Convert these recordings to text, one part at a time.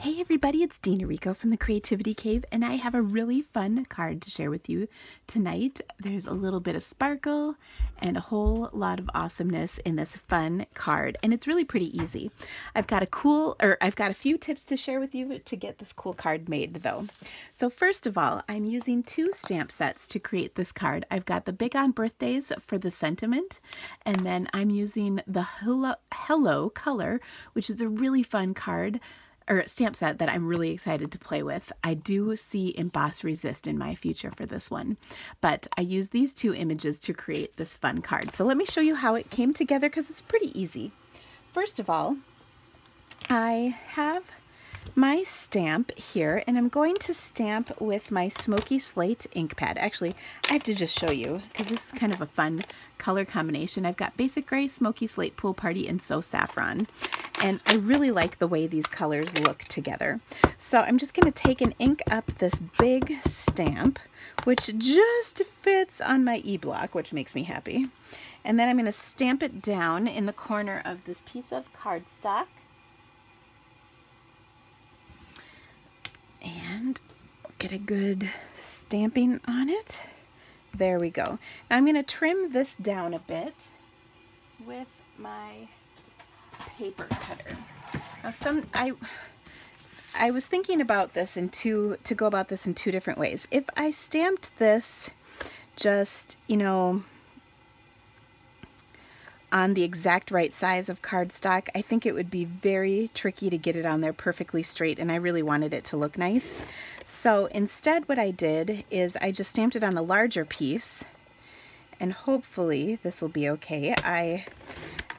Hey everybody, it's Dina Rico from the Creativity Cave, and I have a really fun card to share with you tonight. There's a little bit of sparkle and a whole lot of awesomeness in this fun card, and it's really pretty easy. I've got a few tips to share with you to get this cool card made though. So first of all, I'm using two stamp sets to create this card. I've got the Big on Birthdays for the sentiment, and then I'm using the Hello color, which is a really fun card or stamp set that I'm really excited to play with. I do see Emboss Resist in my future for this one, but I used these two images to create this fun card. So let me show you how it came together because it's pretty easy. First of all, I have my stamp here, and I'm going to stamp with my Smoky Slate ink pad. Actually, I have to just show you because this is kind of a fun color combination. I've got Basic Gray, Smoky Slate, Pool Party, and So Saffron. And I really like the way these colors look together. So I'm just going to take and ink up this big stamp, which just fits on my e-block, which makes me happy. And then I'm going to stamp it down in the corner of this piece of cardstock. And get a good stamping on it. There we go. Now I'm going to trim this down a bit with my paper cutter. Now I was thinking about this to go about this in two different ways. If I stamped this just, on the exact right size of cardstock, I think it would be very tricky to get it on there perfectly straight, and I really wanted it to look nice. So instead what I did is I just stamped it on a larger piece, and hopefully this will be okay. I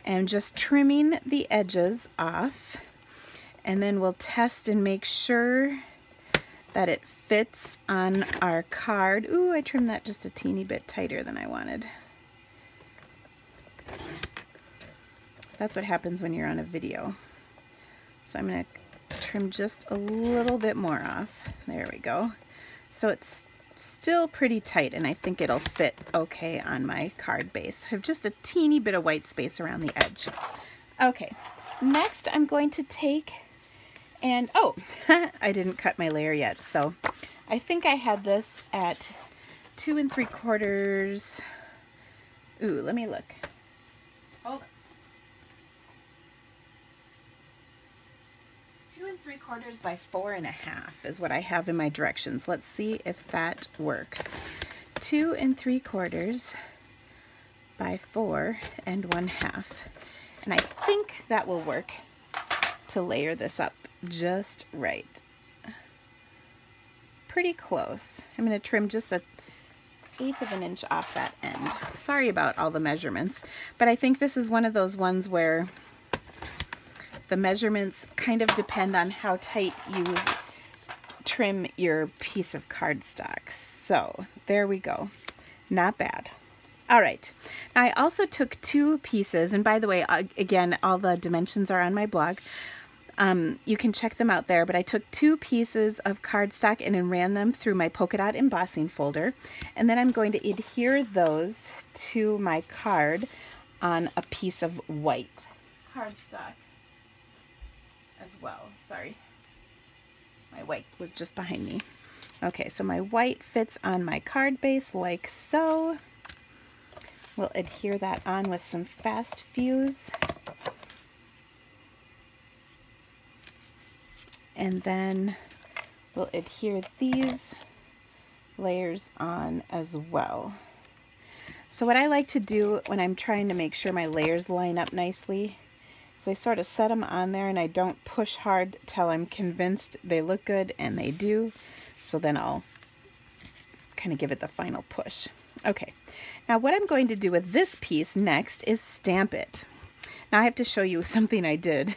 am just trimming the edges off, and then we'll test and make sure that it fits on our card. Ooh, I trimmed that just a teeny bit tighter than I wanted. That's what happens when you're on a video. So I'm going to trim just a little bit more off. There we go. So it's still pretty tight, and I think it'll fit okay on my card base. I have just a teeny bit of white space around the edge. Okay, next I'm going to take and, oh, I didn't cut my layer yet. So I think I had this at 2 3/4. Ooh, let me look. Hold on. 2 3/4 by 4 1/2 is what I have in my directions. Let's see if that works. 2 3/4 by 4 1/2. And I think that will work to layer this up just right. Pretty close. I'm going to trim just a 1/8 of an inch off that end. Sorry about all the measurements, but I think this is one of those ones where the measurements kind of depend on how tight you trim your piece of cardstock. So there we go. Not bad. All right. Now I also took two pieces, and by the way, again, all the dimensions are on my blog. You can check them out there, but I took two pieces of cardstock and then ran them through my polka dot embossing folder, and then I'm going to adhere those to my card on a piece of white cardstock as well. Sorry, my white was just behind me. Okay, so my white fits on my card base like so. We'll adhere that on with some fast fuse. And then we'll adhere these layers on as well. So what I like to do when I'm trying to make sure my layers line up nicely is I sort of set them on there, and I don't push hard till I'm convinced they look good, and they do. So then I'll kind of give it the final push. Okay, now what I'm going to do with this piece next is stamp it. Now I have to show you something I did,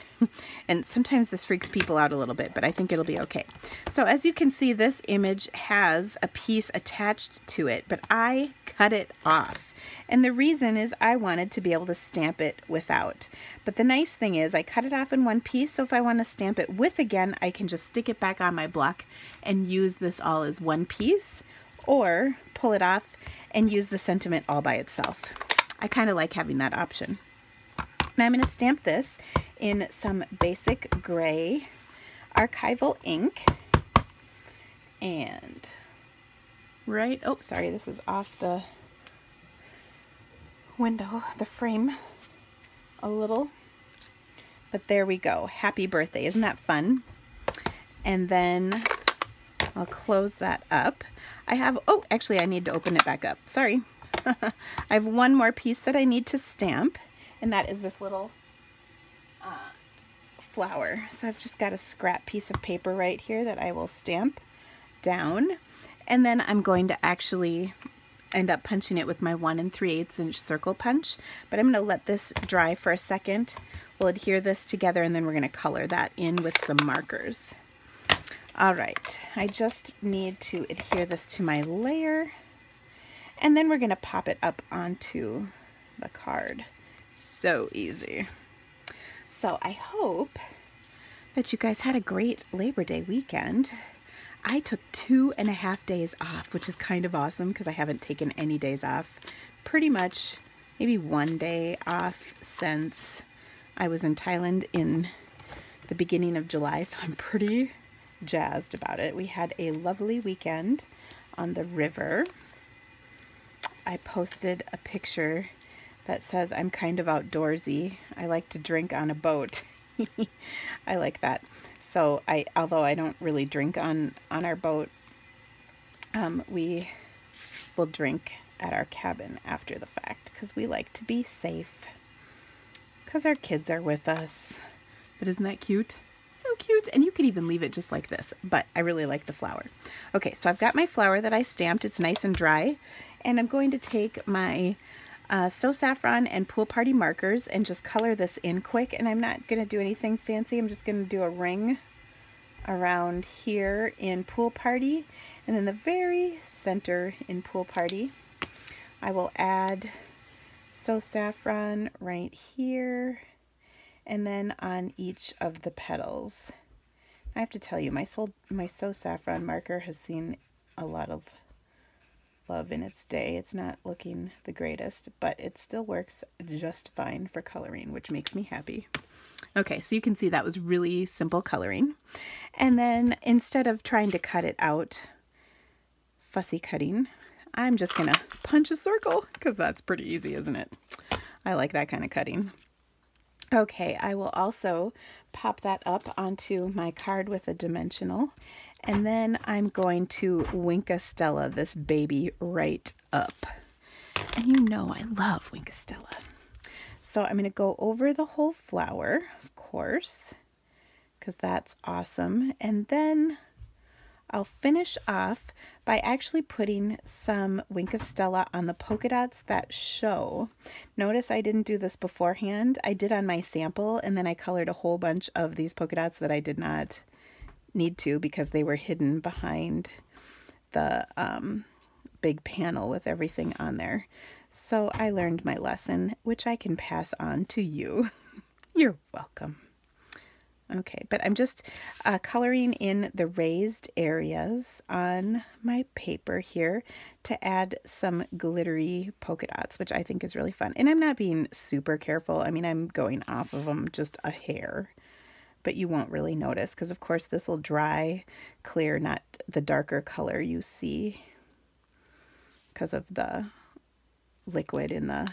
and sometimes this freaks people out a little bit, but I think it'll be okay. So as you can see, this image has a piece attached to it, but I cut it off. And the reason is I wanted to be able to stamp it without. But the nice thing is I cut it off in one piece, so if I want to stamp it with again, I can just stick it back on my block and use this all as one piece, or pull it off and use the sentiment all by itself. I kind of like having that option. Now I'm going to stamp this in some basic gray archival ink. And oh, sorry, this is off the window, the frame a little. But there we go. Happy birthday. Isn't that fun? And then I'll close that up. I have, oh, actually I need to open it back up. Sorry. I have one more piece that I need to stamp, and that is this little flower. So I've just got a scrap piece of paper right here that I will stamp down. And then I'm going to actually end up punching it with my 1 3/8 inch circle punch, but I'm going to let this dry for a second. We'll adhere this together, and then we're going to color that in with some markers. All right, I just need to adhere this to my layer, and then we're going to pop it up onto the card. So easy. So I hope that you guys had a great Labor Day weekend. I took 2.5 days off, which is kind of awesome because I haven't taken any days off. Pretty much maybe 1 day off since I was in Thailand in the beginning of July, so I'm pretty jazzed about it. We had a lovely weekend on the river. I posted a picture that says I'm kind of outdoorsy. I like to drink on a boat. I like that. So although I don't really drink on our boat, we will drink at our cabin after the fact because we like to be safe because our kids are with us. But isn't that cute? So cute. And you could even leave it just like this, but I really like the flower. Okay, so I've got my flower that I stamped. It's nice and dry, and I'm going to take my So Saffron and Pool Party markers and just color this in quick. And I'm not going to do anything fancy. I'm just going to do a ring around here in Pool Party, and then the very center in Pool Party I will add So Saffron right here, and then on each of the petals. I have to tell you, my So Saffron marker has seen a lot of love in its day. It's not looking the greatest, but it still works just fine for coloring, which makes me happy. Okay, so you can see that was really simple coloring. And then instead of trying to cut it out, fussy cutting, I'm just gonna punch a circle because that's pretty easy, isn't it? I like that kind of cutting. Okay, I will also pop that up onto my card with a dimensional, and then I'm going to wink a stella this baby right up. And you know I love wink a stella. So I'm going to go over the whole flower, of course, because that's awesome. And then I'll finish off by actually putting some Wink of Stella on the polka dots that show. Notice I didn't do this beforehand. I did on my sample, and then I colored a whole bunch of these polka dots that I did not need to because they were hidden behind the big panel with everything on there. So I learned my lesson, which I can pass on to you. You're welcome. Okay, but I'm just coloring in the raised areas on my paper here to add some glittery polka dots, which I think is really fun. And I'm not being super careful. I mean, I'm going off of them just a hair, but you won't really notice because, of course, this will dry clear, not the darker color you see because of the liquid in the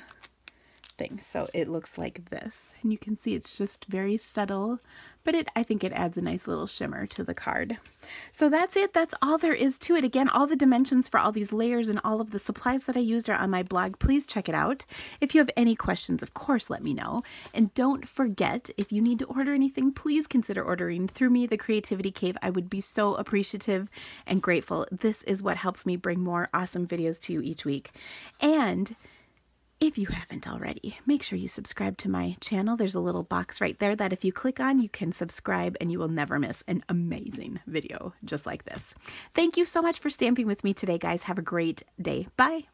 thing. So it looks like this, and you can see it's just very subtle, but I think it adds a nice little shimmer to the card. So that's it. That's all there is to it. Again, all the dimensions for all these layers and all of the supplies that I used are on my blog. Please check it out. If you have any questions, of course, let me know. And don't forget, if you need to order anything, please consider ordering through me, The Creativity Cave. I would be so appreciative and grateful. This is what helps me bring more awesome videos to you each week. And if you haven't already, make sure you subscribe to my channel. There's a little box right there that if you click on, you can subscribe and you will never miss an amazing video just like this. Thank you so much for stamping with me today, guys. Have a great day. Bye.